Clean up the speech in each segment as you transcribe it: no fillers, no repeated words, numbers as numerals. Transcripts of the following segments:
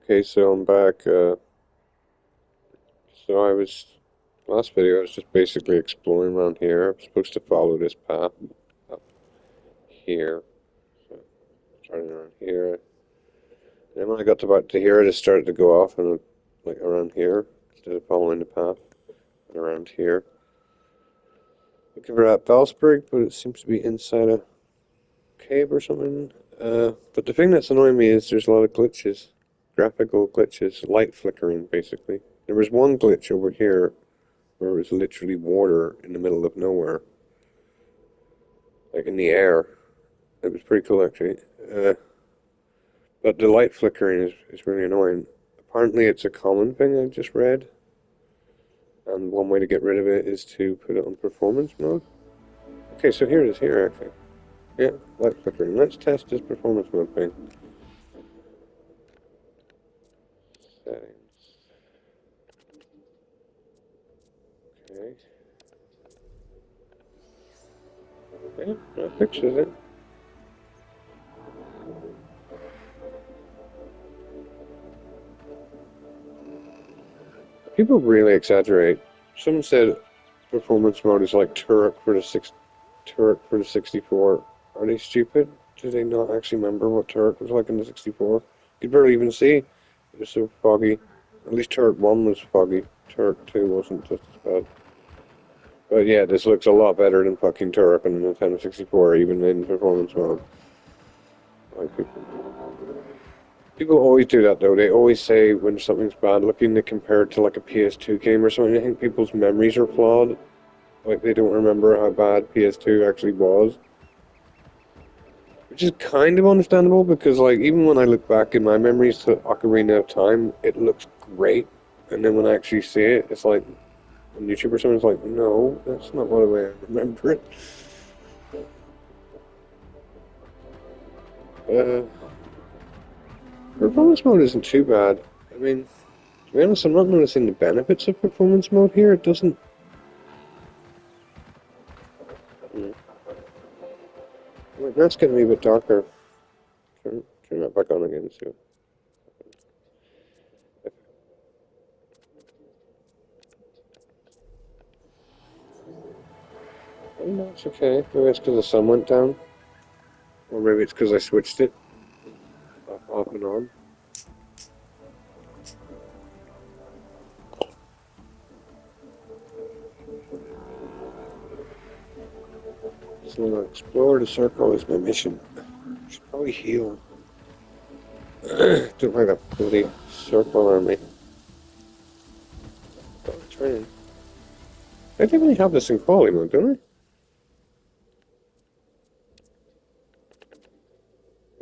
Okay, so I'm back. So last video I was just basically exploring around here. I'm supposed to follow this path up here. So, starting around here. And then when I got to about to here, I just started to go off and like around here, instead of following the path and around here. Looking for that Bellsbrig, but it seems to be inside a cave or something. But the thing that's annoying me is there's a lot of glitches. Graphical glitches, light flickering, basically. There was one glitch over here where it was literally water in the middle of nowhere, like in the air. It was pretty cool, actually. But the light flickering is really annoying. Apparently, it's a common thing I just read, and one way to get rid of it is to put it on performance mode. Okay, so here it is here, actually. Yeah, light flickering. Let's test this performance mode thing. Settings. Okay. Yeah, that fixes it. People really exaggerate. Someone said performance mode is like Turret for the 64. Are they stupid? Do they not actually remember what Turret was like in the 64? You could barely even see. It was so foggy. At least Turret 1 was foggy. Turret 2 wasn't just as bad. But yeah, this looks a lot better than fucking Turret in the Nintendo 64, even in performance mode. Like, people always do that though. They always say when something's bad looking, they compare it to like a PS2 game or something. I think people's memories are flawed. Like they don't remember how bad PS2 actually was. Which is kind of understandable because, like, even when I look back in my memories to Ocarina of Time, it looks great. And then when I actually see it, it's like on YouTube or something, it's like, no, that's not the way I remember it. Uh, Performance mode isn't too bad. I mean, to be honest, I'm not noticing the benefits of performance mode here. It doesn't. Hmm. Like, that's getting me a bit darker. Turn that back on again, so. Oh, no, it's okay. Maybe it's because the sun went down. Or maybe it's because I switched it off and on. So explore the circle is my mission. Should probably heal. Don't like that bloody circle on me. Oh, it's raining. I think we have this in quality mode, don't we?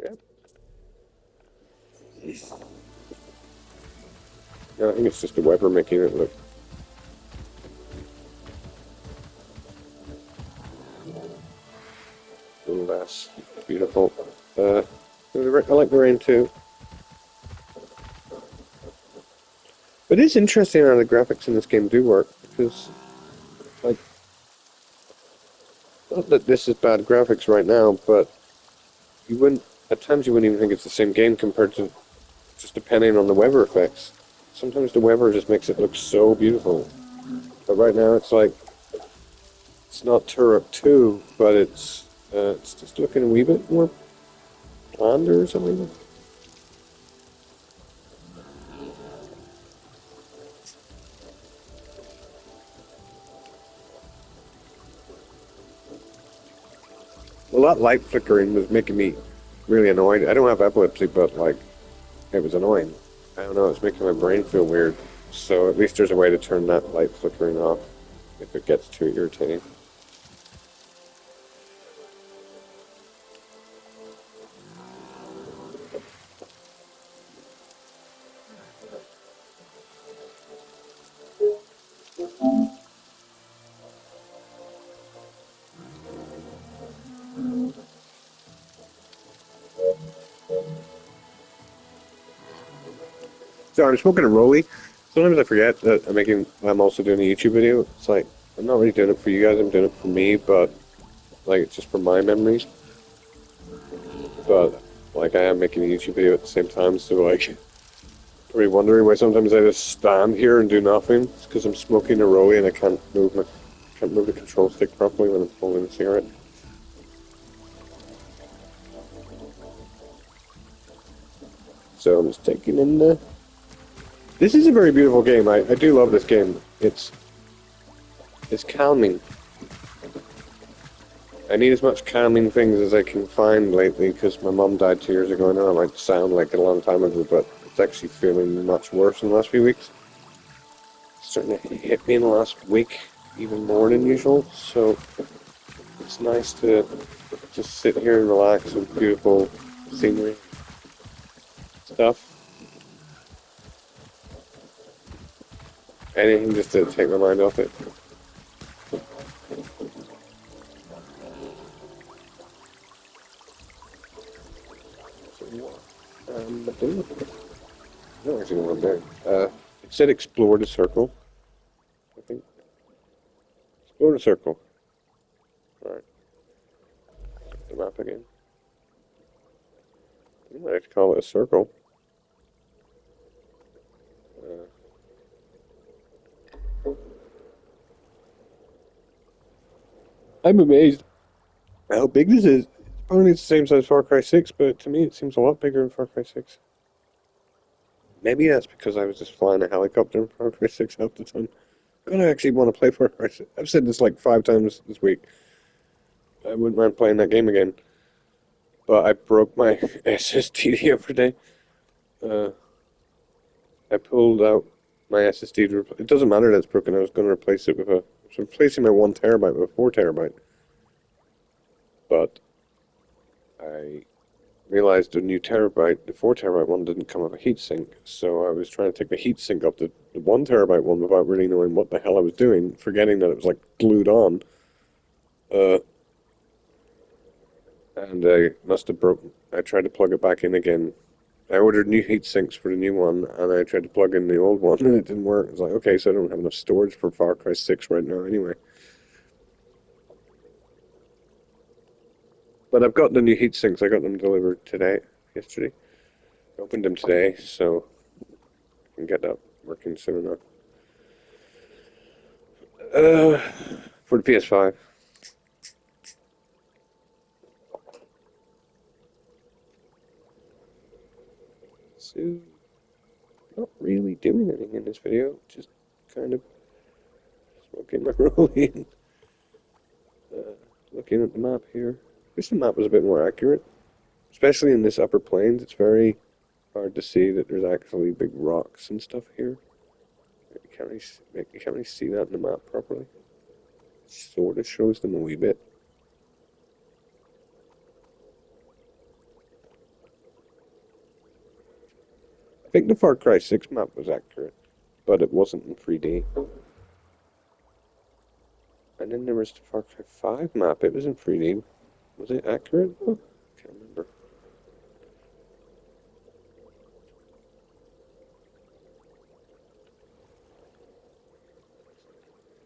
Yeah. No, I think it's just the weather making it look a little less beautiful. I like the rain too. But it is interesting how the graphics in this game do work because, like, not that this is bad graphics right now, but you wouldn't. At times, you wouldn't even think it's the same game compared to just depending on the weather effects. Sometimes the weather just makes it look so beautiful. But right now, it's like it's not Turok 2, but it's just looking a wee bit more bland or something. Well, that light flickering was making me really annoyed. I don't have epilepsy, but like it was annoying. I don't know, it's making my brain feel weird. So at least there's a way to turn that light flickering off if it gets too irritating. So I'm smoking a rollie. Sometimes I forget that I'm also doing a YouTube video. It's like I'm not really doing it for you guys. I'm doing it for me, but like it's just for my memories. But like I am making a YouTube video at the same time, so like Probably wondering why sometimes I just stand here and do nothing. It's because I'm smoking a rollie and I can't move the control stick properly when I'm holding a cigarette. So I'm just taking in the. This is a very beautiful game. I do love this game. It's calming. I need as much calming things as I can find lately because my mum died 2 years ago. I know it might sound like a long time ago, but it's actually feeling much worse in the last few weeks. It's starting to hit me in the last week even more than usual. So it's nice to just sit here and relax with beautiful scenery stuff. Anything just to take my mind off it. So what I doing? I don't actually know what I'm doing. It said explore the circle, I think. Explore the circle. Alright. The map again. I might have to call it a circle. Uh, I'm amazed how big this is. Apparently it's the same size as Far Cry 6, but to me it seems a lot bigger than Far Cry 6. Maybe that's because I was just flying a helicopter in Far Cry 6 half the time. I don't actually want to play Far Cry 6. I've said this like 5 times this week. I wouldn't mind playing that game again. But I broke my SSD the other day. Uh, I pulled out my SSD. It doesn't matter that it's broken. I was going to replace it with a. I was replacing my 1 terabyte with a 4 terabyte. But I realized the new terabyte, the 4 terabyte one, didn't come with a heatsink. So I was trying to take the heatsink off the 1 terabyte one without really knowing what the hell I was doing, forgetting that it was like glued on. Uh, and I must have broken. I tried to plug it back in again. I ordered new heat sinks for the new one, and I tried to plug in the old one, and it didn't work. It's like, okay, so I don't have enough storage for Far Cry 6 right now anyway. But I've got the new heat sinks. I got them delivered yesterday. I opened them today, so I can get that working soon enough. Uh, for the PS5. So, not really doing anything in this video, just kind of smoking my rollie and looking at the map here. Wish the map was a bit more accurate, especially in this upper plains. It's very hard to see that there's actually big rocks and stuff here. You can't really see that in the map properly. It sort of shows them a wee bit. I think the Far Cry 6 map was accurate, but it wasn't in 3D. And then there was the Far Cry 5 map. It was in 3D. Was it accurate? Oh, I can't remember.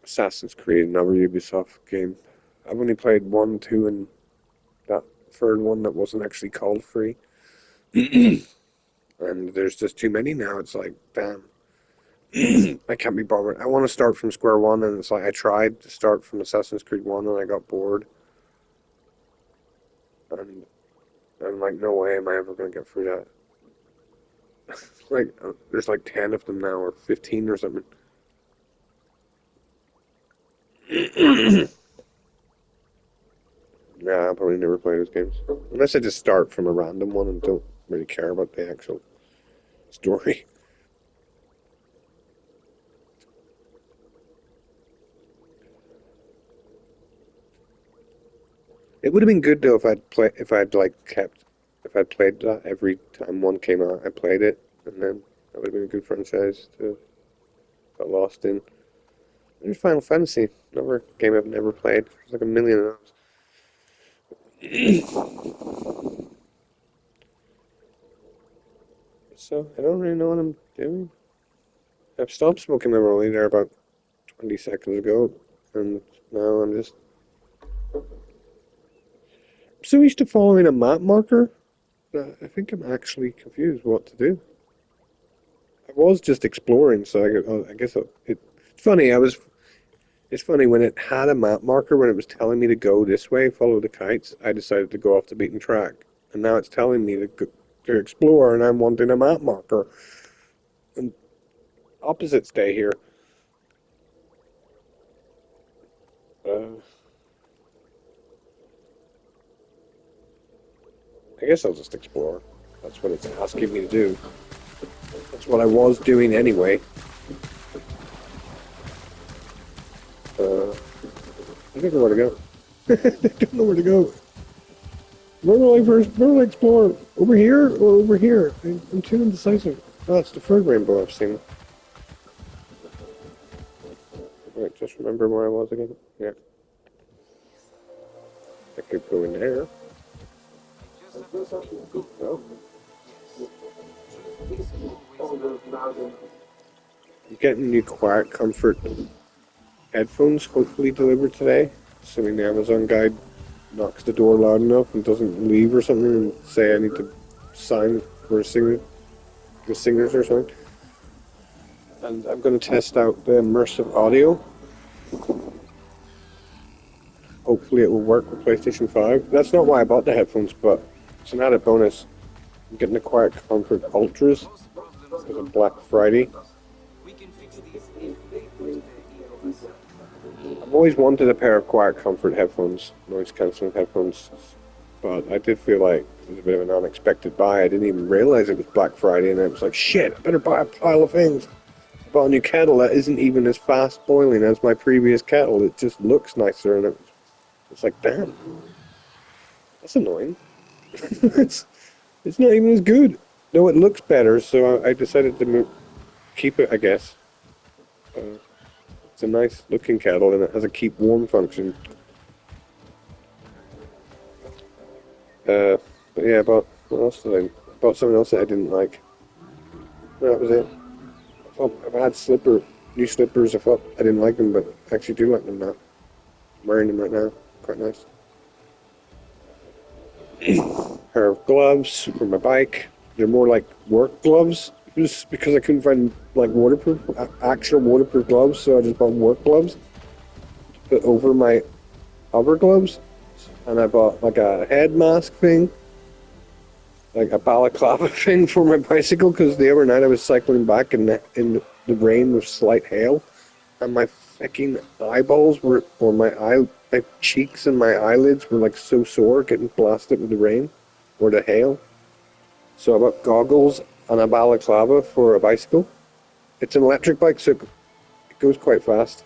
Assassin's Creed, another Ubisoft game. I've only played 1, 2, and that third one that wasn't actually called free. And there's just too many now. It's like, damn. I can't be bothered. I want to start from square one, and it's like I tried to start from Assassin's Creed 1 and I got bored. And I'm like, no way am I ever going to get through that. Like, there's like 10 of them now, or 15 or something. Yeah, I'll probably never play those games. Unless I just start from a random one and don't really care about the actual story. It would have been good though if I'd played that every time one came out. I played it, and then that would have been a good franchise to got lost in. There's Final Fantasy, another game I've never played. There's like a million of those. So I don't really know what I'm doing. I've stopped smoking my rollie there about 20 seconds ago, and now I'm just so used to following a map marker that I think I'm actually confused what to do. I was just exploring, so I guess it's funny. It's funny when it had a map marker when it was telling me to go this way, follow the kites. I decided to go off the beaten track, and now it's telling me to explore, and I'm wanting a map marker. And opposites day here. Uh, I guess I'll just explore. That's what it's asking me to do. That's what I was doing anyway. I don't know where to go. I don't know where to go. Where will I explore? Over here or over here? I'm too indecisive. Oh, it's the third rainbow I've seen. Right, just remember where I was again. Yeah, I could go in there. Oh, I'm getting new Quiet Comfort headphones, hopefully delivered today. Assuming the Amazon guy knocks the door loud enough and doesn't leave or something and say I need to sign for a singer, the singers or something. And I'm going to test out the immersive audio. Hopefully it will work with PlayStation 5. That's not why I bought the headphones, but it's an added bonus. I'm getting the Quiet Comfort Ultras because of Black Friday. I've always wanted a pair of Quiet Comfort headphones, noise cancelling headphones, but I did feel like it was a bit of an unexpected buy. I didn't even realize it was Black Friday, and I was like, shit, I better buy a pile of things. I bought a new kettle that isn't even as fast boiling as my previous kettle. It just looks nicer, and it's like, damn, that's annoying. it's, it's not even as good. No, it looks better, so I decided to keep it, I guess. Uh, it's a nice looking kettle, and it has a keep warm function. Uh, but yeah, but what else did I? Bought something else that I didn't like. No, that was it. I thought I've had new slippers. I thought I didn't like them, but I actually do like them now. I'm wearing them right now. Quite nice. Pair of gloves for my bike. They're more like work gloves, just because I couldn't find like waterproof, actual waterproof gloves, so I just bought work gloves to put over my other gloves. And I bought like a head mask thing, like a balaclava thing for my bicycle, because the other night I was cycling back in the rain with slight hail, and my fucking eyeballs were, or my cheeks and my eyelids were like so sore getting blasted with the rain or the hail. So I bought goggles and a balaclava for a bicycle. It's an electric bike, so it goes quite fast.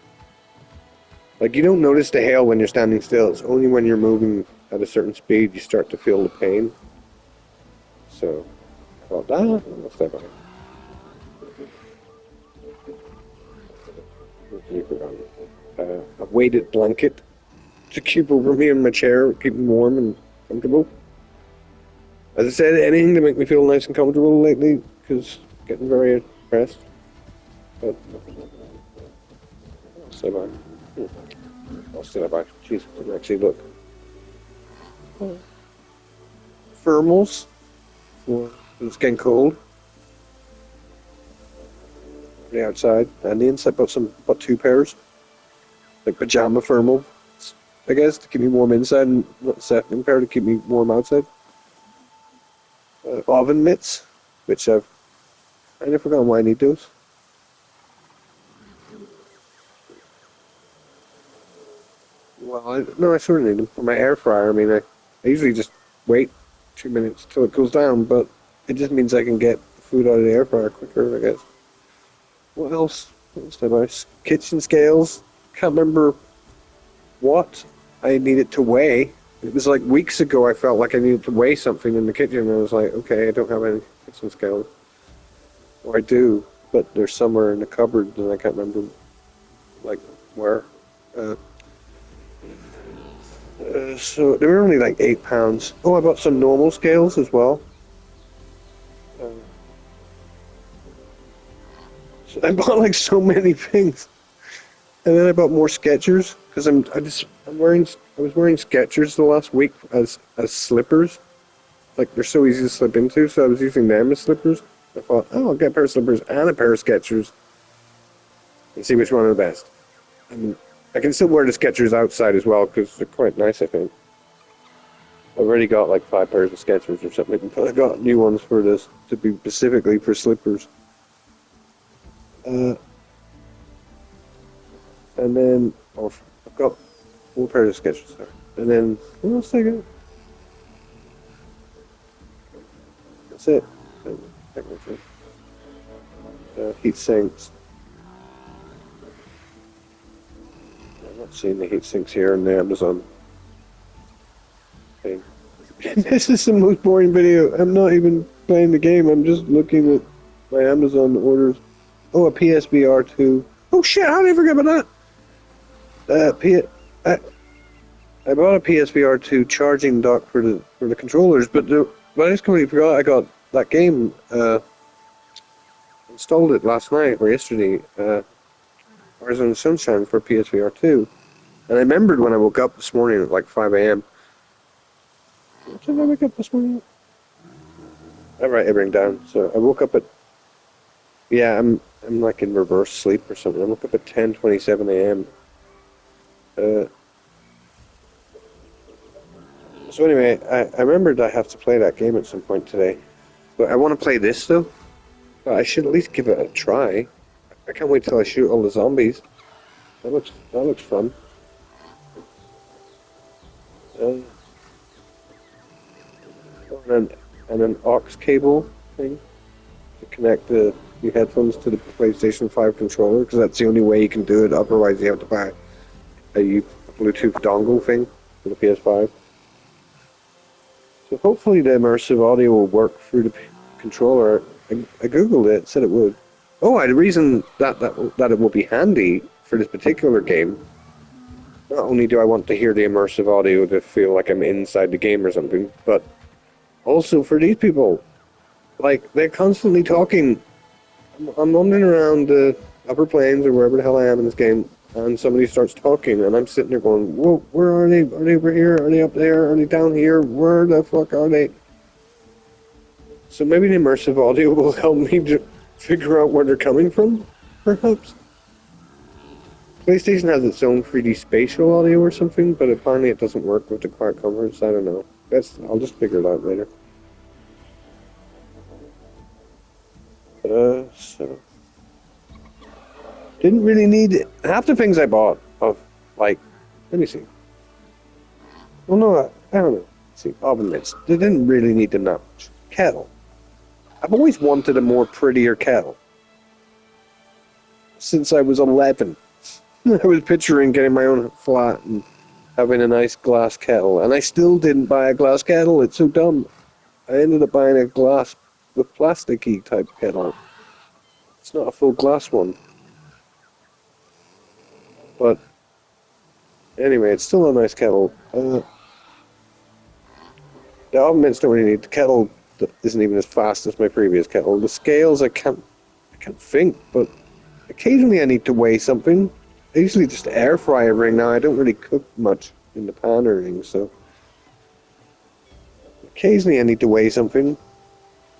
Like you don't notice the hail when you're standing still. It's only when you're moving at a certain speed you start to feel the pain. So I thought, what's that about? A weighted blanket to keep over me in my chair, keep me warm and comfortable. As I said, anything to make me feel nice and comfortable lately, because I'm getting very depressed. But I'll stay by. I'll stay by. Jeez, I can actually look. Thermals. Well, it's getting cold. The outside and the inside. Bought two pairs, like pajama thermal, I guess, to keep me warm inside, and not the second pair to keep me warm outside. Oven mitts, which I've kind of forgotten why I need those. Well, no, I sort of need them for my air fryer. I mean, I usually just wait 2 minutes till it cools down, but it just means I can get food out of the air fryer quicker, I guess. What else? What else did I buy? Kitchen scales. Can't remember what I needed to weigh. It was like weeks ago I felt like I needed to weigh something in the kitchen, and I was like, okay, I don't have any kitchen scales. Or I do, but they're somewhere in the cupboard, and I can't remember, like, where. Uh, so they were only like £8. Oh, I bought some normal scales as well. Uh, so I bought like so many things, and then I bought more Skechers because I was wearing Skechers the last week as slippers. Like they're so easy to slip into, so I was using them as slippers. I thought, oh, I'll get a pair of slippers and a pair of Skechers and see which one are the best. And I can still wear the Skechers outside as well because they're quite nice, I think. I've already got like 5 pairs of Skechers or something, but I got new ones for this to be specifically for slippers. Uh, and then I've got 4 pairs of Skechers there. And then what else did I get? That's it. Heat sinks. I'm not seeing the heat sinks here in the Amazon thing. This is the most boring video. I'm not even playing the game. I'm just looking at my Amazon orders. Oh, a PSVR 2. Oh shit! How did I forget about that? I bought a PSVR 2 charging dock for the controllers, but I just completely forgot I got that game. Installed it last night or yesterday. Horizon Sunshine for PSVR 2, and I remembered when I woke up this morning at like 5 a.m. What did I wake up this morning? I write everything down. So I woke up at I'm like in reverse sleep or something. I woke up at 10:27 a.m. So anyway, I remembered I have to play that game at some point today. But I want to play this though. But I should at least give it a try. I can't wait till I shoot all the zombies. That looks fun. Uh, and an aux cable thing to connect the new headphones to the PlayStation 5 controller, because that's the only way you can do it. Otherwise, you have to buy a Bluetooth dongle thing for the PS5. So hopefully the immersive audio will work through the controller. I googled it, said it would. Oh, the reason that it will be handy for this particular game. Not only do I want to hear the immersive audio to feel like I'm inside the game or something, but also for these people, like they're constantly talking. I'm wandering around the upper plains or wherever the hell I am in this game, and somebody starts talking, and I'm sitting there going, "Whoa, where are they? Are they over here? Are they up there? Are they down here? Where the fuck are they?" So maybe the immersive audio will help me to figure out where they're coming from, perhaps. PlayStation has its own 3D spatial audio or something, but apparently it doesn't work with the quiet comforts. I don't know. I'll just figure it out later. So didn't really need it. Half the things I bought of like, let me see. Well, no, I don't know. Let's see, oven mitts. They didn't really need them that much. Kettle. I've always wanted a more prettier kettle since I was 11. I was picturing getting my own flat and having a nice glass kettle, and I still didn't buy a glass kettle. It's so dumb. I ended up buying a glass with plasticky type kettle. It's not a full glass one. But anyway, it's still a nice kettle. The oven mitts don't really need. The kettle isn't even as fast as my previous kettle. The scales I can't think, but occasionally I need to weigh something. I usually just air fry everything now. I don't really cook much in the pan or anything, so occasionally I need to weigh something.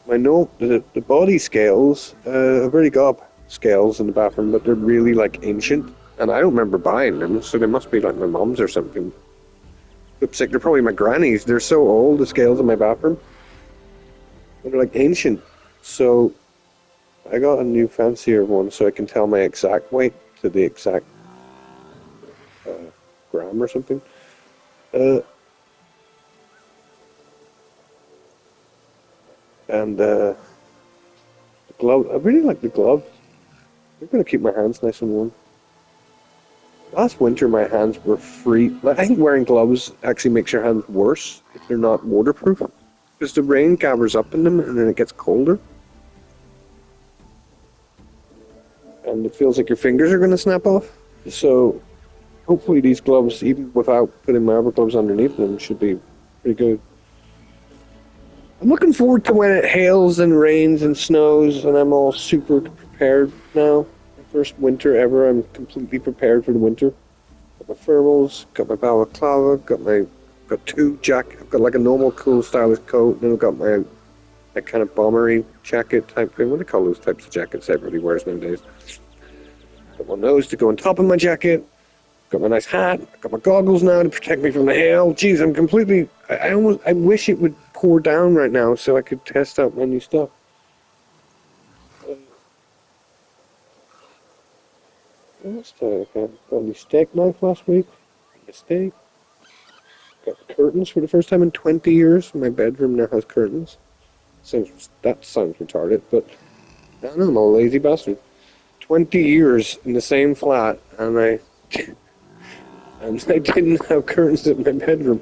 The body scales, I've already got scales in the bathroom, but they're really like ancient, and I don't remember buying them, so they must be like my mom's or something. Looks like they're probably my granny's. They're so old, the scales in my bathroom. They're like ancient, so I got a new fancier one so I can tell my exact weight to the exact gram or something. And the glove, I really like the gloves. They're gonna keep my hands nice and warm. Last winter, my hands were free. Like, I think wearing gloves actually makes your hands worse if they're not waterproof, because the rain gathers up in them and then it gets colder, and it feels like your fingers are gonna snap off. So hopefully these gloves, even without putting my other gloves underneath them, should be pretty good. I'm looking forward to when it hails and rains and snows and I'm all super prepared now. My first winter ever, I'm completely prepared for the winter. Got my thermals, got my balaclava, got two jackets. I've got like a normal cool stylish coat, and then I've got my that kind of bombery jacket type thing. What do they call those types of jackets everybody wears nowadays? Got one of those to go on top of my jacket. Got my nice hat. Got my goggles now to protect me from the hail. Jeez, I'm completely. I wish it would pour down right now so I could test out my new stuff. What's that? I got a new steak knife last week. Mistake. Got curtains for the first time in 20 years. My bedroom now has curtains. That sounds retarded, but I don't know. I'm a lazy bastard. 20 years in the same flat, and I didn't have curtains in my bedroom.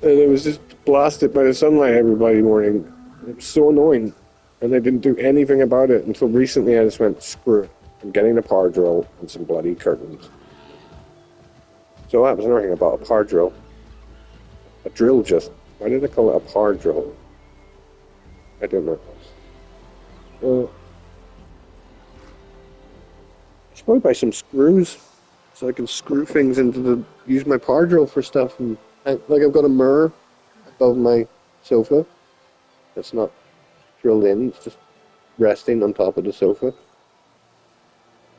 And it was just blasted by the sunlight every bloody morning. It was so annoying. And I didn't do anything about it until recently. I just went, screw it. I'm getting a power drill and some bloody curtains. So that was another thing about a power drill. A drill just. Why did I call it a power drill? I don't know. I should probably buy some screws so I can screw things into use my power drill for stuff. And I've got a mirror above my sofa that's not drilled in. It's just resting on top of the sofa.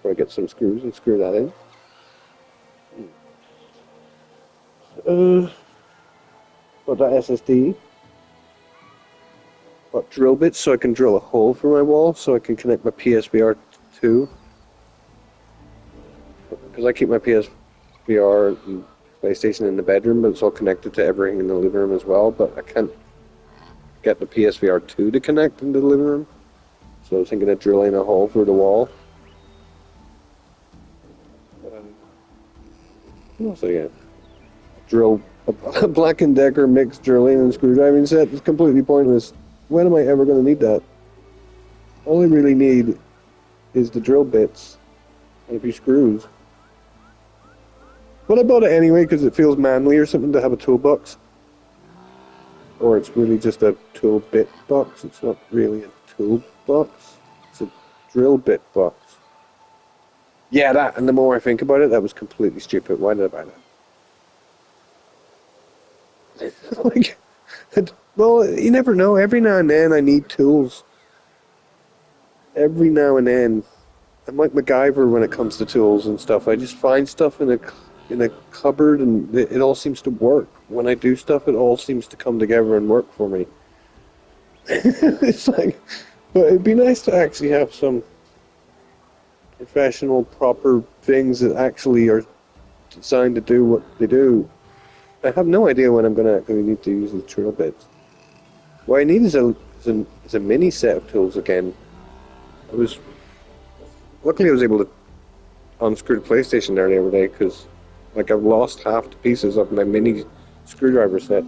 Or I get some screws and screw that in. Got that SSD. Got drill bits so I can drill a hole through my wall so I can connect my PSVR 2. Because I keep my PSVR and PlayStation in the bedroom, but it's all connected to everything in the living room as well. But I can't get the PSVR 2 to connect into the living room. So I was thinking of drilling a hole through the wall. What else I get? Drill a Black & Decker mixed drilling and screwdriving set is completely pointless. When am I ever going to need that? All I really need is the drill bits and a few screws. But I bought it anyway because it feels manly or something to have a toolbox. Or it's really just a tool bit box. It's not really a toolbox. It's a drill bit box. Yeah, that. And the more I think about it, that was completely stupid. Why did I buy that? Like, well, you never know. Every now and then I need tools. Every now and then. I'm like MacGyver when it comes to tools and stuff. I just find stuff in a cupboard and it all seems to work. When I do stuff, it all seems to come together and work for me. It's like, but it'd be nice to actually have some professional, proper things that actually are designed to do what they do. I have no idea when I'm going to actually need to use the drill bits. What I need is a mini set of tools again. Luckily I was able to unscrew the PlayStation there the other day because like I've lost half the pieces of my mini screwdriver set.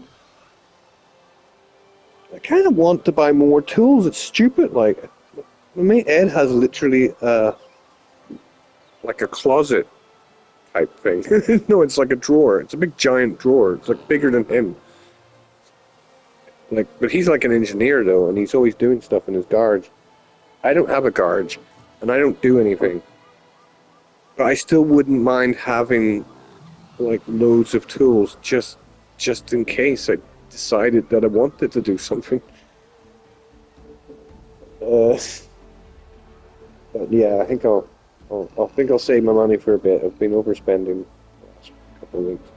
I kind of want to buy more tools. It's stupid. Like my mate Ed has literally like a closet type thing. No, it's like a drawer. It's a big giant drawer. It's like bigger than him. Like, but he's like an engineer though, and he's always doing stuff in his garage. I don't have a garage, and I don't do anything. But I still wouldn't mind having like loads of tools just in case I decided that I wanted to do something. Uh, but yeah, I think I'll save my money for a bit. I've been overspending the last couple of weeks.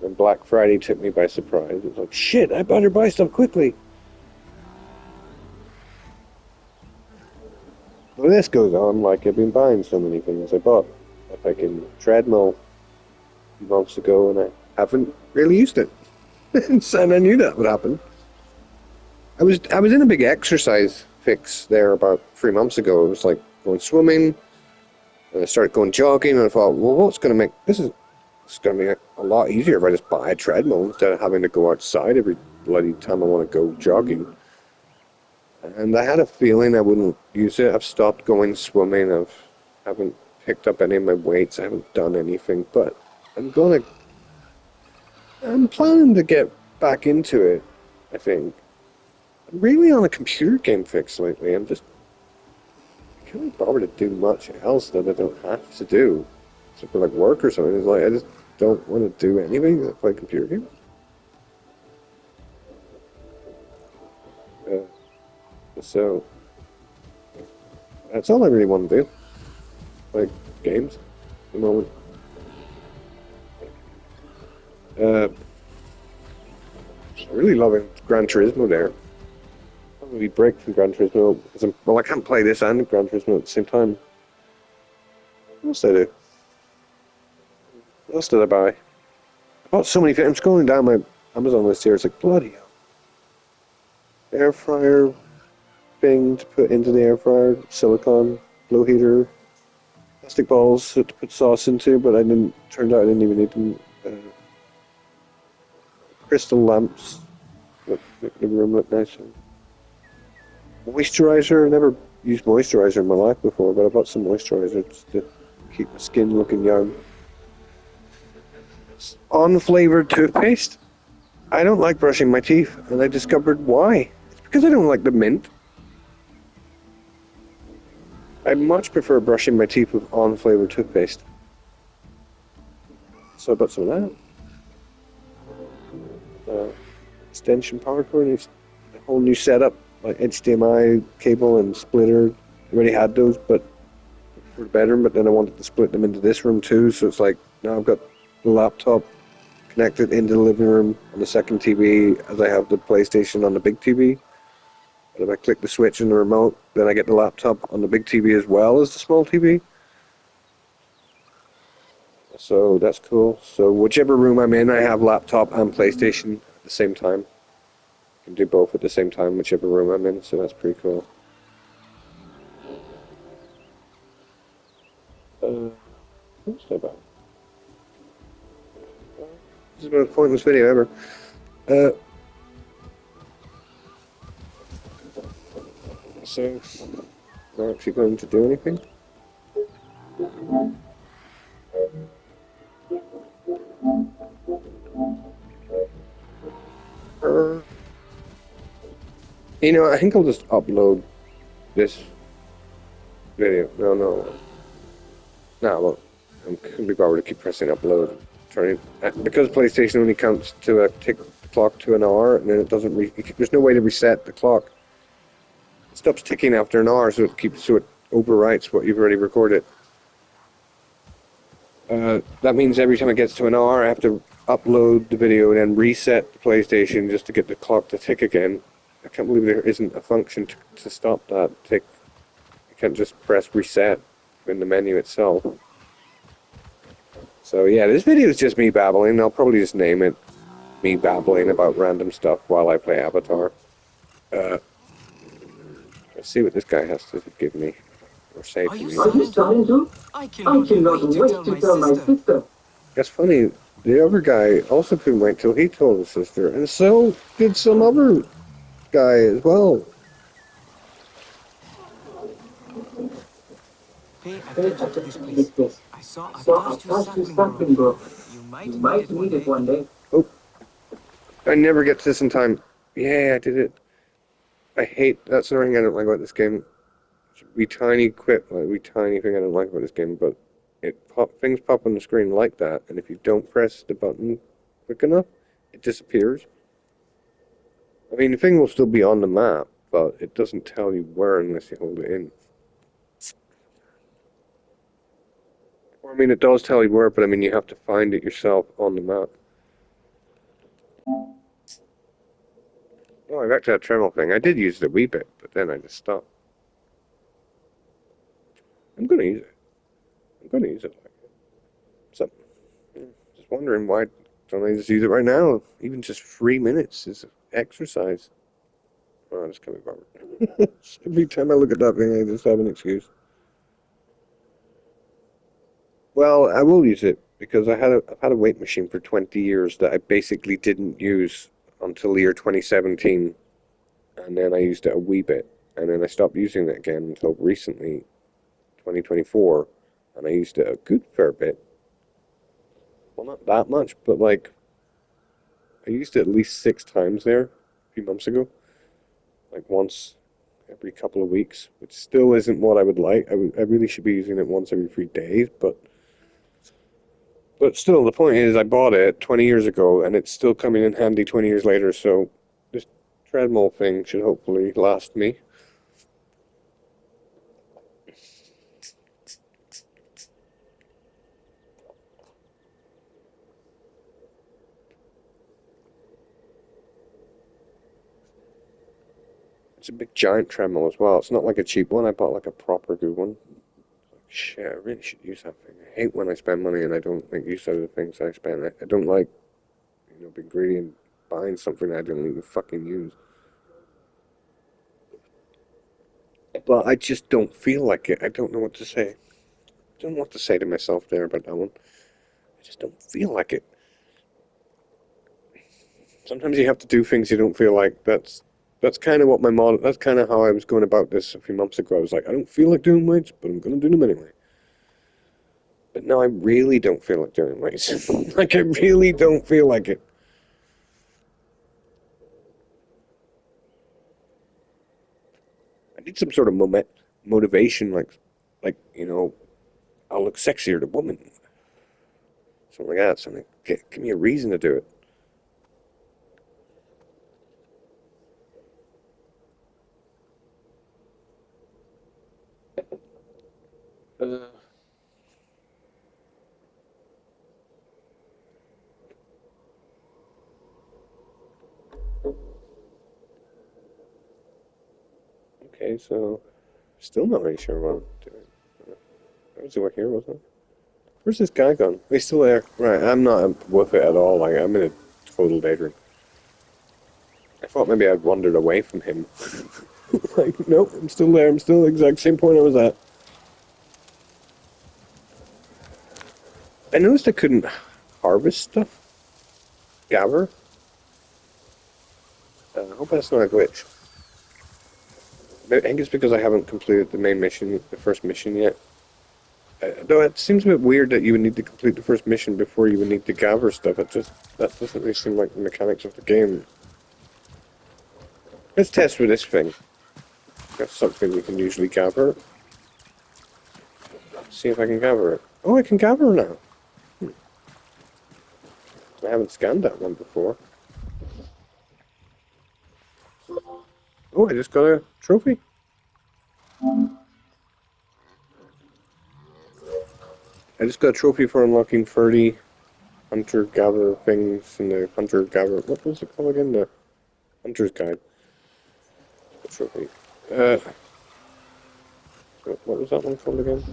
And Black Friday took me by surprise. It was like, shit, I better buy stuff quickly. Well, this goes on like I've been buying so many things. I bought a fucking treadmill months ago and I haven't really used it. And I knew that would happen. I was in a big exercise fix there about 3 months ago. It was like going swimming, and I started going jogging, and I thought, well, what's going to make it's going to be a lot easier if I just buy a treadmill instead of having to go outside every bloody time I want to go jogging. And I had a feeling I wouldn't use it. I've stopped going swimming. Haven't picked up any of my weights. I haven't done anything, but I'm gonna. I'm planning to get back into it. I think. I'm really on a computer game fix lately. I can't bother to do much else that I don't have to do. Except for like work or something. It's like I just don't want to do anything except play computer games. So that's all I really want to do. Like games at the moment. Uh, really loving Gran Turismo there. Probably break from Gran Turismo because well, I can't play this and Gran Turismo at the same time. What else did I do? What else did I buy? I bought so many things. I'm scrolling down my Amazon list here. It's like bloody hell. Air fryer thing to put into the air fryer, silicone, blow heater, plastic balls to put sauce into, but I didn't. Turned out I didn't even need them. Crystal lamps that make the room look nice. Moisturizer. I never used moisturizer in my life before, but I bought some moisturizer just to keep my skin looking young. Unflavored toothpaste. I don't like brushing my teeth, and I discovered why. It's because I don't like the mint. I much prefer brushing my teeth with unflavored toothpaste. So I bought some of that. Extension power cord, a whole new setup, like HDMI cable and splitter. I already had those, but for the bedroom. But then I wanted to split them into this room too, so it's like now I've got the laptop connected into the living room on the second TV, as I have the PlayStation on the big TV. But if I click the switch in the remote, then I get the laptop on the big TV as well as the small TV. So that's cool. So whichever room I'm in, I have laptop and PlayStation at the same time. I can do both at the same time, whichever room I'm in. So that's pretty cool. What's that about? This is the most pointless video ever. Uh, so, not actually going to do anything. Uh, I think I'll just upload this video. No, well, I couldn't be bothered to keep pressing upload. Because PlayStation only counts to a tick the clock to an hour, and then it doesn't. There's no way to reset the clock. It stops ticking after an hour, so it overwrites what you've already recorded. That means every time it gets to an hour, I have to upload the video and then reset the PlayStation just to get the clock to tick again. I can't believe there isn't a function to stop that tick. You can't just press reset in the menu itself. So yeah, this video is just me babbling. I'll probably just name it me babbling about random stuff while I play Avatar. Uh, let's see what this guy has to give me or say Are to you me. starting to? I cannot wait to tell my sister. That's funny. The other guy also couldn't wait till he told his sister, and so did some other guy as well. Pay attention to this place. I saw a cashew sapling grow. You might need it one day. Oh, I never get to this in time. Yeah, I did it. I hate that's the thing I don't like about this game. We tiny quip, like we tiny thing I don't like about this game, but things pop on the screen like that, and if you don't press the button quick enough, it disappears. I mean, the thing will still be on the map, but it doesn't tell you where unless you hold it in. Or, I mean, it does tell you where, but I mean, you have to find it yourself on the map. Oh, back to that tremolo thing. I did use it a wee bit, but then I just stopped. I'm gonna use it. I'm gonna use it. So, just wondering why don't I just use it right now? Even just 3 minutes is exercise. Oh, I just can't be bothered. Every time I look at that thing, I just have an excuse. Well, I will use it because I've had a weight machine for 20 years that I basically didn't use until the year 2017, and then I used it a wee bit, and then I stopped using it again until recently, 2024, and I used it a good fair bit. Well, not that much, but like I used it at least 6 times there a few months ago, like once every couple of weeks, which still isn't what I would like. I really should be using it once every 3 days, but still, the point is, I bought it 20 years ago, and it's still coming in handy 20 years later. So this treadmill thing should hopefully last me. It's a big giant treadmill as well. It's not like a cheap one. I bought like a proper good one. Shit, I really should use that thing. I hate when I spend money and I don't make use of the things I spend. I don't like, being greedy and buying something I don't even fucking use. But I just don't feel like it. I don't know what to say. I don't know what to say to myself there about that one. I just don't feel like it. Sometimes you have to do things you don't feel like. That's kind of what my model. That's kind of how I was going about this a few months ago. I was like, I don't feel like doing weights, but I'm gonna do them anyway. But now I really don't feel like doing weights. Like I really don't feel like it. I need some sort of motivation, like I'll look sexier to women, something like that. Something give me a reason to do it. Uh, okay, so still not really sure what I'm doing. I was over here, wasn't I? Where's this guy gone? He's still there. Right, I'm not with it at all. Like I'm in a total daydream. I thought maybe I'd wandered away from him. Like, nope, I'm still there. I'm still the exact same point I was at. I noticed I couldn't harvest stuff. Gather. I hope that's not a glitch. I think it's because I haven't completed the main mission, the first mission yet. Though it seems a bit weird that you would need to complete the first mission before you would need to gather stuff. That doesn't really seem like the mechanics of the game. Let's test with this thing. That's something we can usually gather. See if I can gather it. Oh, I can gather now. I haven't scanned that one before. Oh, I just got a trophy. I just got a trophy for unlocking 30 hunter-gatherer things in the hunter-gatherer... What was it called again? The Hunter's Guide. The trophy. Uh, what was that one called again?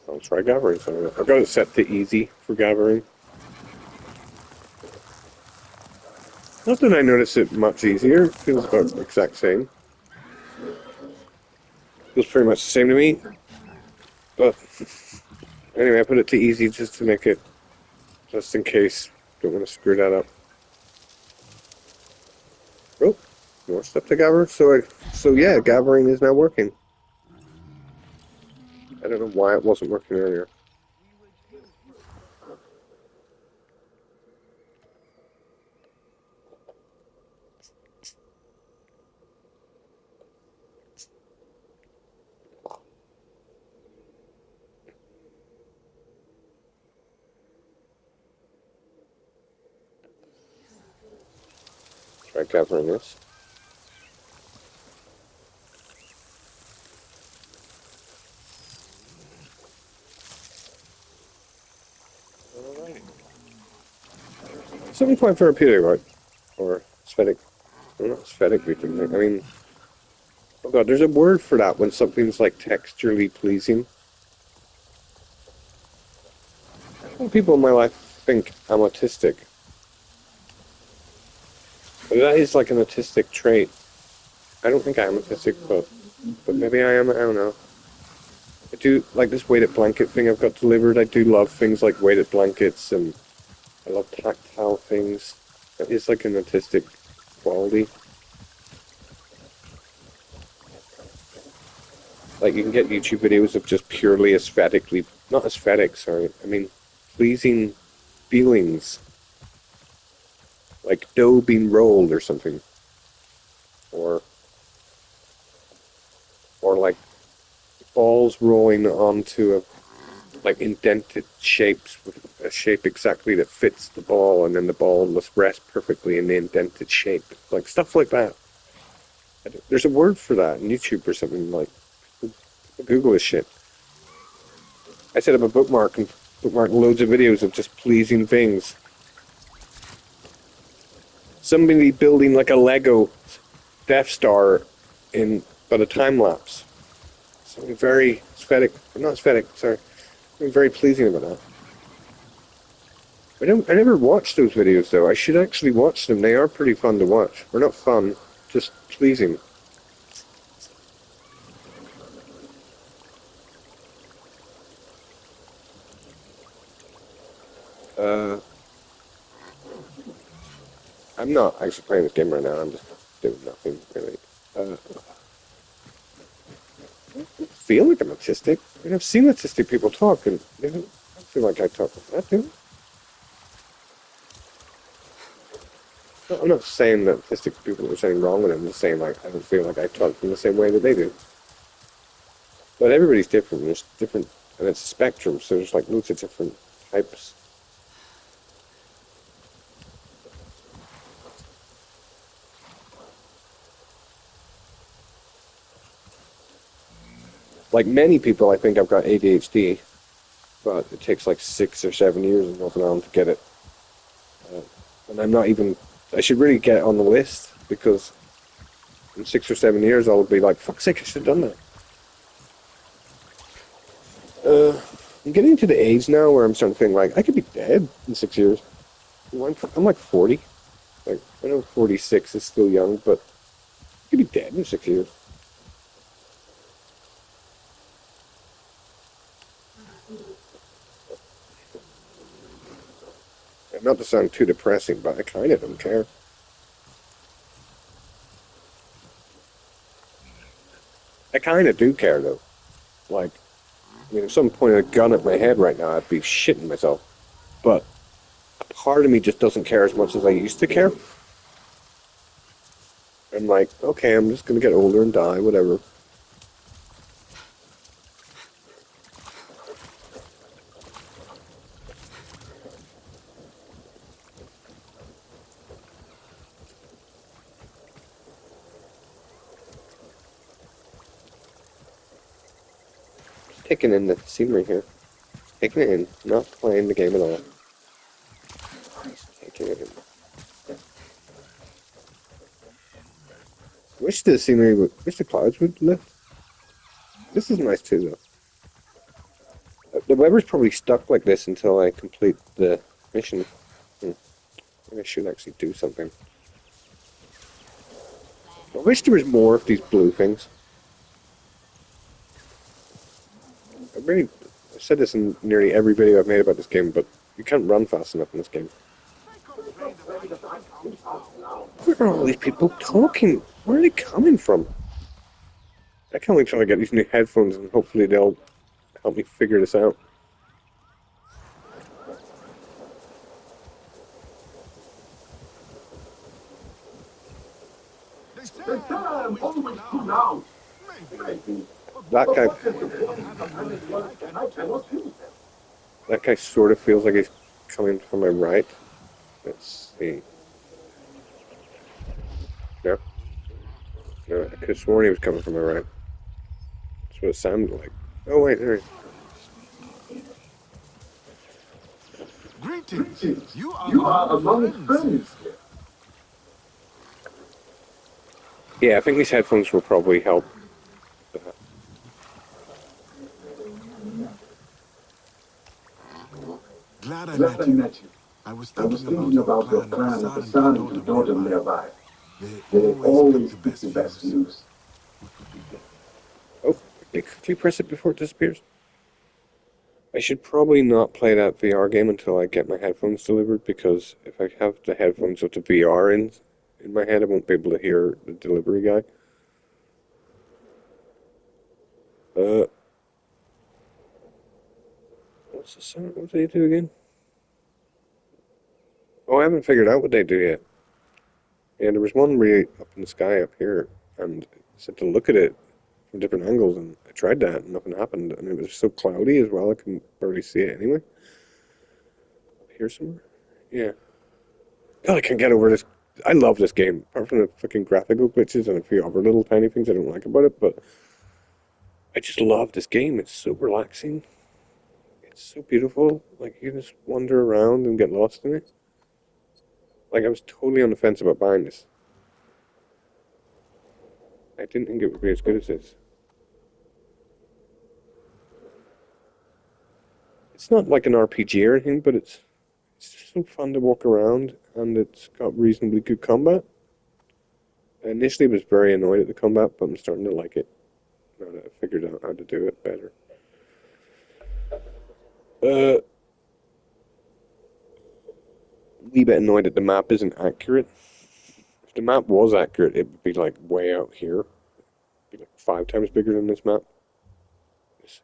I'll try gathering some of it. I've got it set to easy for gathering. Not that I notice it much easier. It feels about the exact same. Feels pretty much the same to me. But anyway, I put it to easy just to make it, just in case. Don't want to screw that up. Oh, more stuff to gather. So yeah, gathering is now working. I don't know why it wasn't working earlier. Try gathering this. Alright. Something quite therapeutic, right? Or aesthetic. Well, not aesthetic, we can think. I mean, oh god, there's a word for that when something's like texturally pleasing. Some people in my life think I'm autistic. But that is like an autistic trait. I don't think I am autistic, but maybe I am. I don't know. I do like this weighted blanket thing I've got delivered. I do love things like weighted blankets, and I love tactile things. That is like an autistic quality. Like you can get YouTube videos of just purely aesthetically, not aesthetic, sorry. I mean, pleasing feelings, like dough being rolled or something, or like balls rolling onto a like indented shapes with a shape exactly that fits the ball, and then the ball must rest perfectly in the indented shape, like stuff like that. There's a word for that in YouTube or something like. Google this shit. I set up a bookmark and bookmark loads of videos of just pleasing things. Somebody building like a Lego Death Star in but a time lapse. Something very aesthetic, not aesthetic, sorry. Something very pleasing about that. I never watched those videos though. I should actually watch them. They are pretty fun to watch. Or not fun, just pleasing. Uh, I'm not actually playing this game right now. I'm just doing nothing really. I feel like I'm autistic. I mean, I've seen autistic people talk, and they don't I feel like I talk like that, do I? No, I'm not saying that autistic people are saying wrong with them. I'm just saying like I don't feel like I talk in the same way that they do. But everybody's different. There's different, and it's a spectrum. So there's like loads of different types. Like many people, I think I've got ADHD, but it takes like 6 or 7 years and nothing on to get it. Uh, and I'm not even. I should really get it on the list because in 6 or 7 years I'll be like, "Fuck's sake, I should have done that." I'm getting to the age now where I'm starting to think like I could be dead in 6 years. I'm like 40. Like I know 46 is still young, but I could be dead in 6 years. Not to sound too depressing, but I kind of don't care. I kind of do care though. Like, I mean, if someone pointed a gun at my head right now, I'd be shitting myself. But a part of me just doesn't care as much as I used to care. I'm like, okay, I'm just gonna get older and die, whatever. Just taking in the scenery here. Taking it in, not playing the game at all. Just taking it in. Wish the scenery would, wish the clouds would lift. This is nice too, though. The weather's probably stuck like this until I complete the mission. Hmm. Maybe I should actually do something. I wish there was more of these blue things. I really, I've said this in nearly every video I've made about this game, but you can't run fast enough in this game. Where are all these people talking? Where are they coming from? I can't wait till I get these new headphones and hopefully they'll help me figure this out. They say I'm always too loud. Maybe. But That what guy, can I do when I'm having moments when I cannot use them? that guy sort of feels like he's coming from my right. Let's see. No, no, I could have sworn he was coming from my right. That's what it sounded like. Oh wait, there. Greetings. You are among friends here. Yeah, I think these headphones will probably help. Glad I met you. I was thinking about your clan of Bassar and Pandora nearby. They always pick the best views. Oh, quickly press it before it disappears. I should probably not play that VR game until I get my headphones delivered because if I have the headphones with the VR in my head, I won't be able to hear the delivery guy. Uh, what's the sound? What do they do again? Oh, I haven't figured out what they do yet. Yeah, there was one really up in the sky up here, and it said to look at it from different angles, and I tried that, and nothing happened, and it was so cloudy as well, I couldn't barely see it anyway. Up here somewhere? Yeah. God, I can't get over this. I love this game, apart from the fucking graphical glitches and a few other little tiny things I don't like about it, but I just love this game. It's so relaxing. It's so beautiful. Like you just wander around and get lost in it. Like I was totally on the fence about buying this. I didn't think it would be as good as this. It's not like an RPG or anything, but it's just so fun to walk around, and it's got reasonably good combat. I initially was very annoyed at the combat, but I'm starting to like it now that I figured out how to do it better. Uh, wee bit annoyed that the map isn't accurate. If the map was accurate, it would be like way out here. It'd be like 5 times bigger than this map.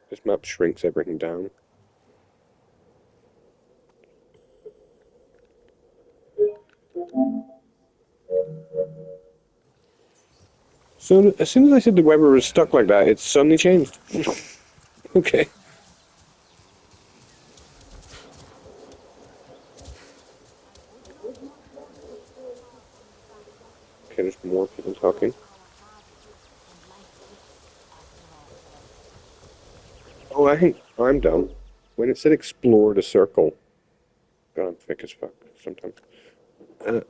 This map shrinks everything down. So as soon as I said the Weber was stuck like that, it suddenly changed. Okay. Okay, there's more people talking. Oh, I think I'm dumb. When it said explore the circle, God, I'm thick as fuck sometimes. Uh,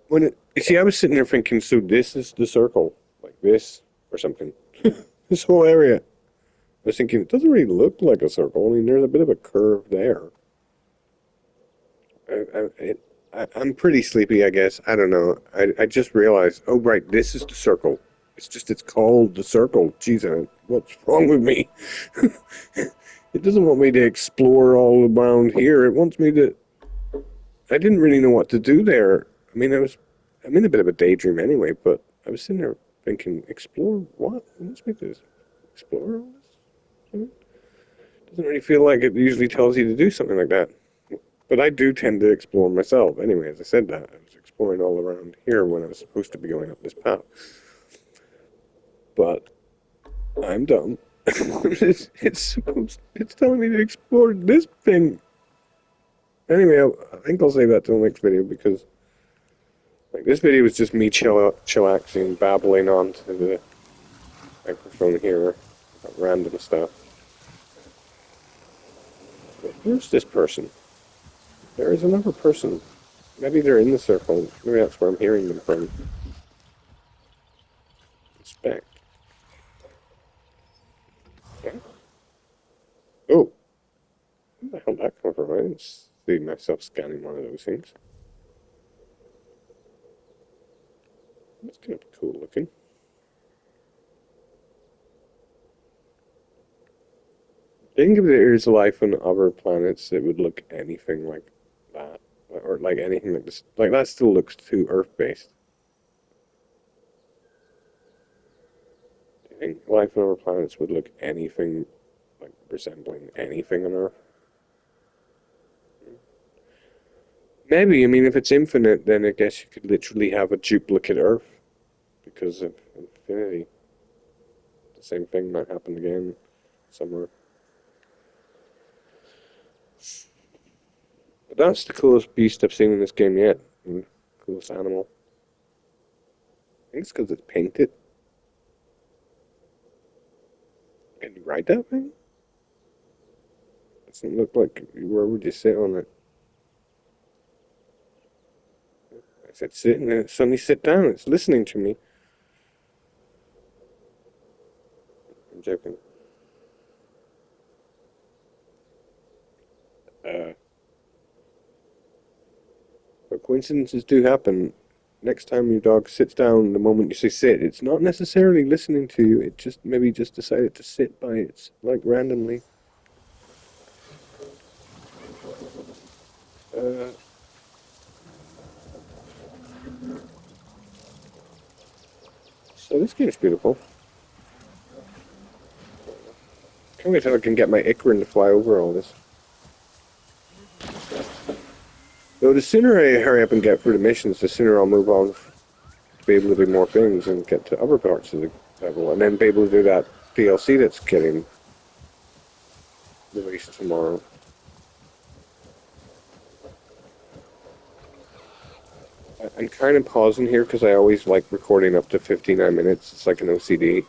you see, I was sitting there thinking, so this is the circle, like this or something. This whole area. I was thinking, it doesn't really look like a circle. I mean, there's a bit of a curve there. I'm pretty sleepy, I guess. I don't know. I just realized, oh, right, this is the circle. It's called the circle. Jeez, what's wrong with me? It doesn't want me to explore all around here. It wants me to. I didn't really know what to do there. I mean, I'm in a bit of a daydream anyway, but I was sitting there thinking, explore what? It wants me to explore all this? Doesn't really feel like it usually tells you to do something like that. But I do tend to explore myself. Anyway, as I said that, I was exploring all around here when I was supposed to be going up this path. But I'm dumb. It's telling me to explore this thing. Anyway, I think I'll save that till the next video because like this video was just me chillaxing, babbling onto the microphone here about random stuff. But where's this person? There is another person. Maybe they're in the circle. Maybe that's where I'm hearing them from. Inspect. Okay. Oh, where the hell did that come from? I didn't see myself scanning one of those things. That's kind of cool looking. Think if there is life on other planets that would look anything like that, or like anything like this. Like that still looks too Earth-based. Do you think life on other planets would look anything like resembling anything on Earth? Maybe. I mean, if it's infinite, then I guess you could literally have a duplicate Earth because of infinity. The same thing might happen again somewhere. But that's the coolest beast I've seen in this game yet. Coolest animal. I think it's because it's painted. Can you ride that thing? Doesn't look like where would you sit on it? I said sit and then it suddenly sit down. It's listening to me. I'm joking. Uh, but coincidences do happen. Next time your dog sits down, the moment you say sit, it's not necessarily listening to you. It just maybe just decided to sit by its like randomly. Uh, so this game's beautiful. Can't wait till I can get my Icarin to fly over all this. Though the sooner I hurry up and get through the missions, the sooner I'll move on to be able to do more things and get to other parts of the level, and then be able to do that DLC that's getting released tomorrow. I'm kind of pausing here because I always like recording up to 59 minutes. It's like an OCD.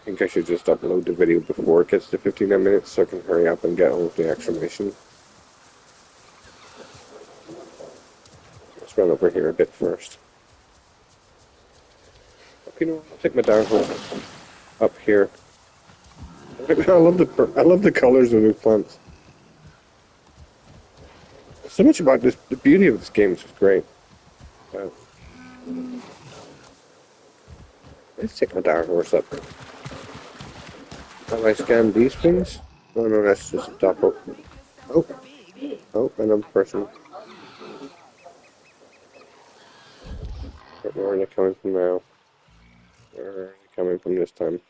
I think I should just upload the video before it gets to 59 minutes so I can hurry up and get all of the exclamation. Let's run over here a bit first. You know, I'll take my down horse up here. I love the colors of these plants. So much about this. The beauty of this game is just great. Uh, let's take my down horse up. Have I scanned these things? Oh no, that's just a doppel. Oh, oh, another person. Where are they coming from now? Where are they coming from this time?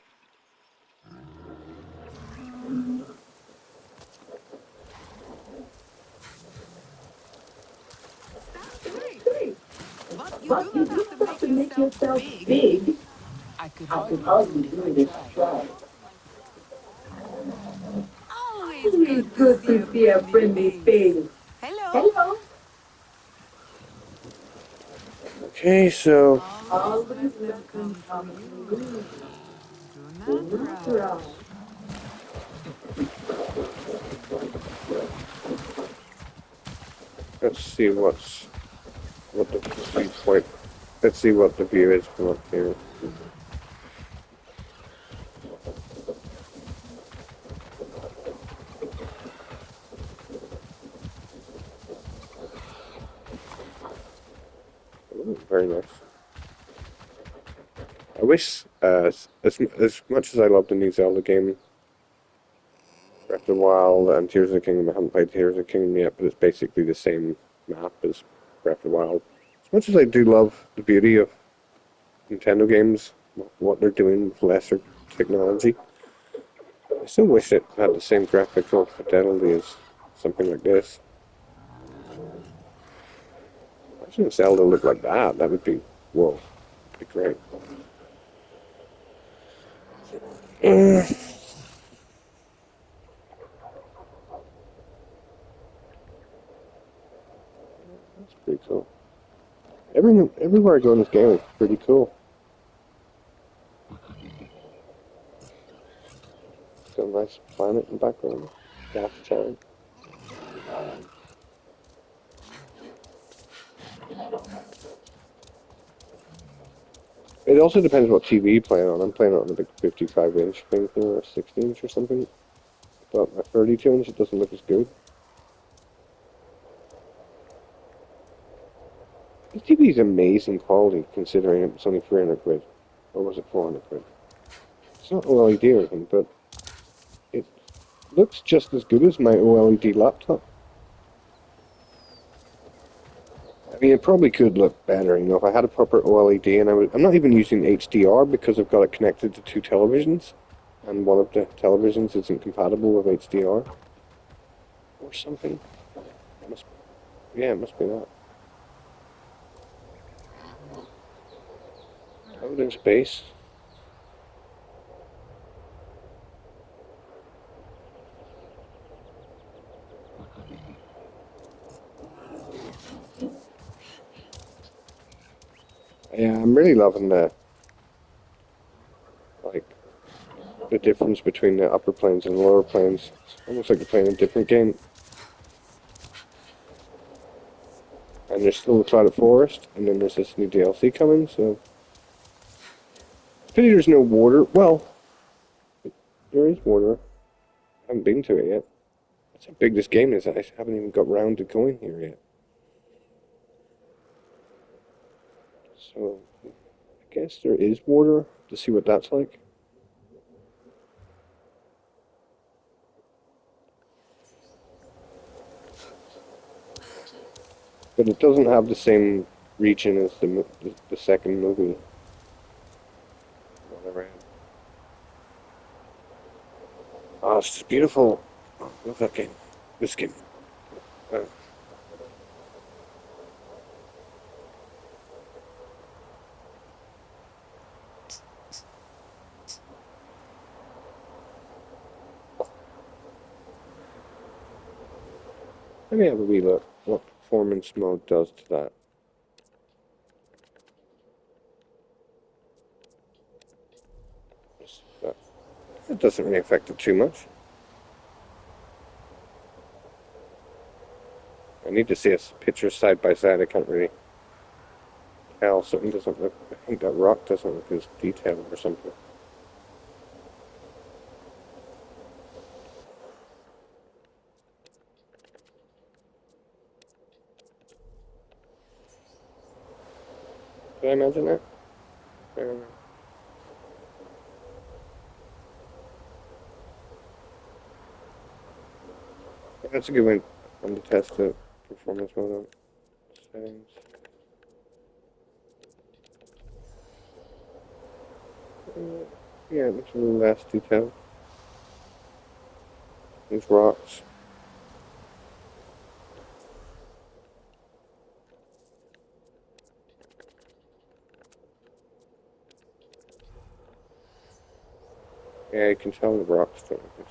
But you do not have to make yourself big. I could hardly do it if I tried. Always good to see a friendly face. Hello. Okay, so Always let them come to you. Do not rush. let's see what the viewpoint. Let's see what the view is from up here. Ooh, very nice. I wish, as much as I love the new Zelda game, Breath of the Wild and Tears of the Kingdom, I haven't played Tears of the Kingdom yet, but it's basically the same map as Breath of the Wild. As much as I do love the beauty of Nintendo games, what they're doing with lesser technology, I still wish it had the same graphical fidelity as something like this. Imagine if Zelda looked like that. That would be, whoa, that'd be great. That's pretty cool. Everywhere I go in this game is pretty cool. It's got a nice planet in the background. Gas giant. It also depends what TV you play on. I'm playing on a big 55-inch thing here, or 60-inch or something. But my 32-inch, it doesn't look as good. This TV is amazing quality considering it's only 300 quid. Or was it 400 quid? It's not OLED or anything, but it looks just as good as my OLED laptop. I mean, it probably could look better, you know, if I had a proper OLED and I'm not even using HDR because I've got it connected to two televisions, and one of the televisions isn't compatible with HDR or something. It must, yeah, it must be that. Oh, there's space. Yeah, I'm really loving like, the difference between the upper planes and lower planes. It's almost like you're playing a different game. And there's still the Clouded Forest, and then there's this new DLC coming, so... It's pity there's no water. Well, there is water. I haven't been to it yet. That's how big this game is. I haven't even got round to going here yet. So, I guess there is water to see what that's like. But it doesn't have the same region as the second movie. Whatever. Oh, it's just beautiful. Oh, I love that game. This game. Uh, Let me have a wee look what performance mode does to that. But it doesn't really affect it too much. I need to see a picture side by side. I can't really tell. Something doesn't look. I think that rock doesn't look as detailed or something. Did I imagine that? I don't know. That's a good one. I'm to test the performance mode on settings. Yeah, it looks a little less detailed. These rocks. Yeah, you can tell the rocks don't look as.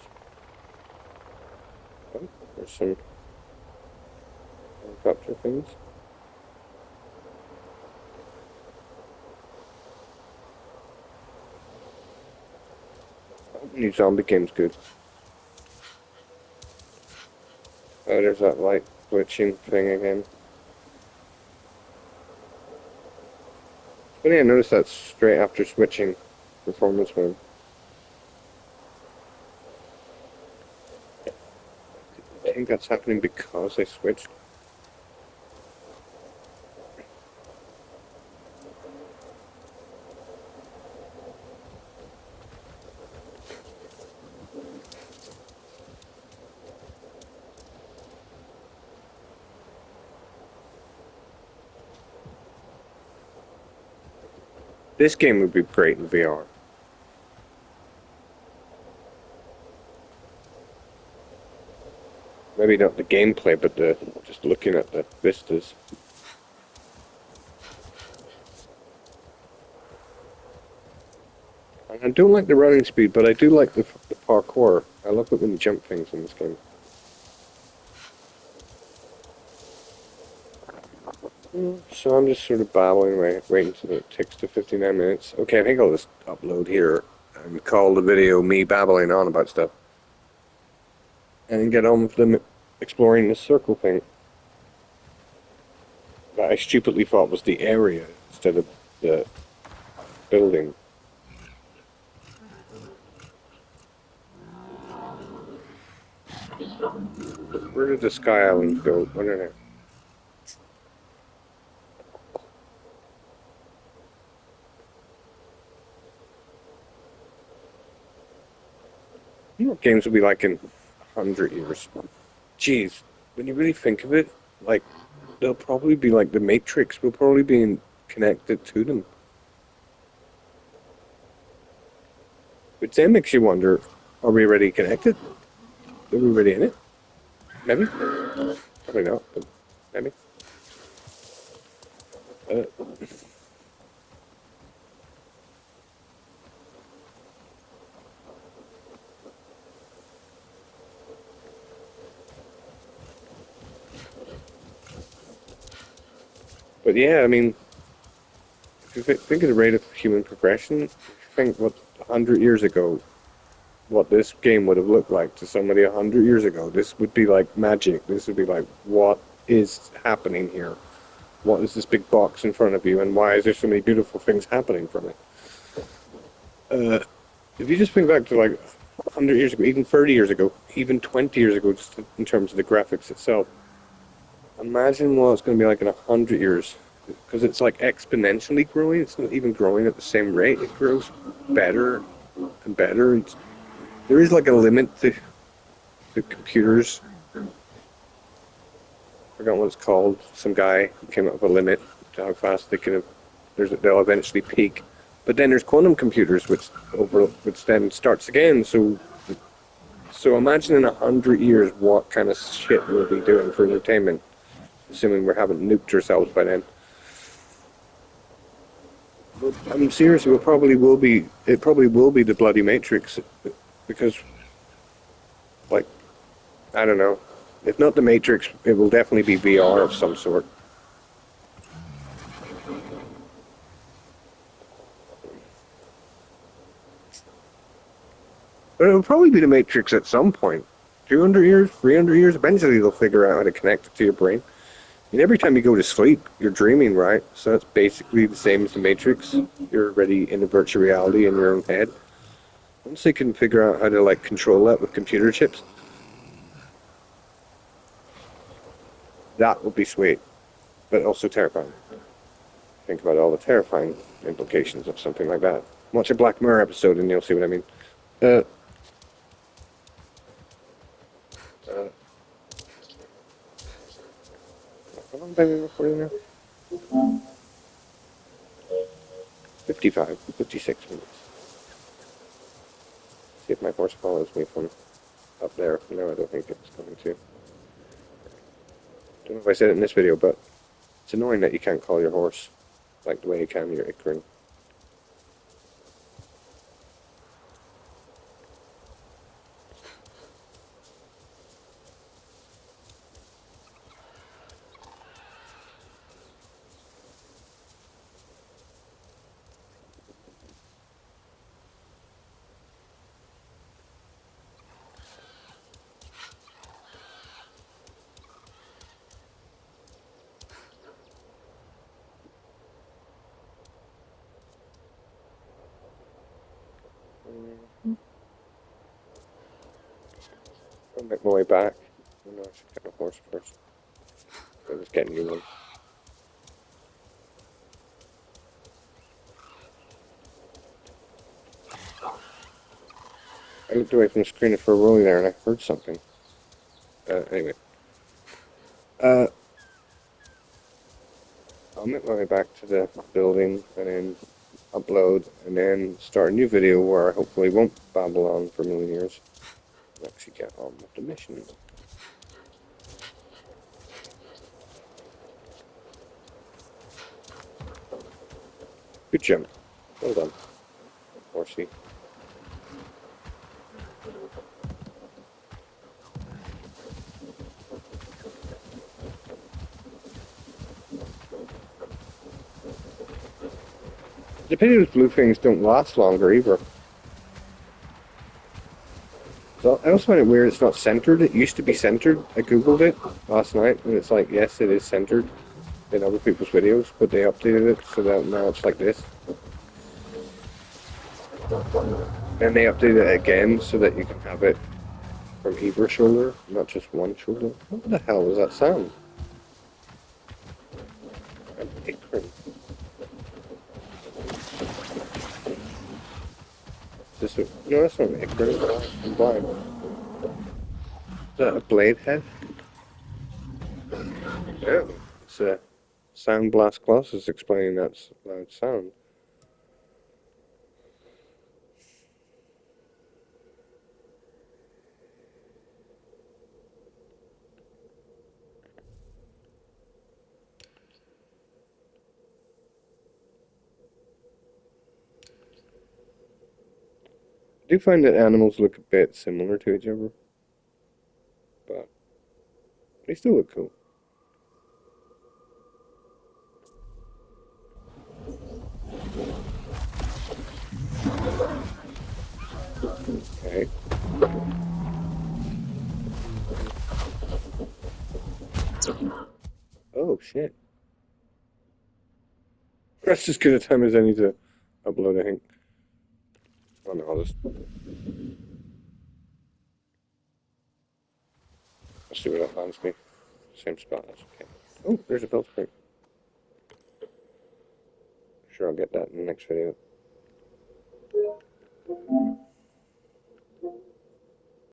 Oh, there's some helicopter things. Oh, new zombie game's good. Oh, there's that light glitching thing again. Funny, I noticed that straight after switching performance mode. I think that's happening because I switched. This game would be great in VR. Maybe not the gameplay, but the just looking at the vistas. And I don't like the running speed, but I do like the parkour. I love it when you jump things in this game. So I'm just sort of babbling away, waiting until it takes to 59 minutes. Okay, I think I'll just upload here and call the video me babbling on about stuff. And then get on with them exploring the circle thing that I stupidly thought was the area instead of the building. Where did the Sky Islands go? I don't know. You know what games will be like in 100 years? Jeez, when you really think of it, like, they'll probably be like the Matrix. We'll probably be connected to them. Which then makes you wonder, are we already connected? Are we already in it? Maybe? Probably not, but maybe. Uh, but yeah, I mean, if you think of the rate of human progression, if you think what 100 years ago, what this game would have looked like to somebody 100 years ago, this would be like magic. This would be like, what is happening here? What is this big box in front of you, and why is there so many beautiful things happening from it? If you just think back to like 100 years ago, even 30 years ago, even 20 years ago, just in terms of the graphics itself, imagine what it's going to be like in 100 years. Because it's like exponentially growing. It's not even growing at the same rate. It grows better and better. There is like a limit to the computers. I forgot what it's called. Some guy came up with a limit to how fast they can. They'll eventually peak. But then there's quantum computers, which then starts again. So imagine in 100 years what kind of shit we'll be doing for entertainment, assuming we haven't nuked ourselves by then. I mean, seriously, it probably will be the bloody Matrix, because, like, I don't know. If not the Matrix, it will definitely be VR of some sort. But it'll probably be the Matrix at some point. 200 years, 300 years, eventually they'll figure out how to connect it to your brain. And every time you go to sleep, you're dreaming, right? So that's basically the same as the Matrix. You're already in a virtual reality in your own head. Once they can figure out how to like control that with computer chips, that will be sweet, but also terrifying. Think about all the terrifying implications of something like that. Watch a Black Mirror episode and you'll see what I mean. Uh, uh, how long have I been recording now? 55, 56 minutes. See if my horse follows me from up there. No, I don't think it's going to. Don't know if I said it in this video, but it's annoying that you can't call your horse like the way you can your acorn. I'll make my way back. Oh, no, I should get my horse first. I was getting you one. I looked away from the screen for a rolling there and I heard something. Anyway. Uh, I'll make my way back to the building and then upload and then start a new video where I hopefully won't babble on for a million years and actually get on with the mission. Good jump. Well done, horsey. The pity those blue things don't last longer either. So I also find it weird it's not centered. It used to be centered. I googled it last night and it's like, yes, it is centered in other people's videos, but they updated it so that now it's like this. And they updated it again so that you can have it from either shoulder, not just one shoulder. What the hell was that sound? An acorn. Is this a, no, that's not an acorn. I'm blind. Is that a blade head? Yeah. It's a sound blast glasses explaining that loud sound. I do find that animals look a bit similar to each other, but they still look cool. Okay. Oh shit. That's as good a time as any to upload, I think. Oh no, I'll see what that lands me. Same spot, that's okay. Oh, there's a belt spring. Sure, I'll get that in the next video.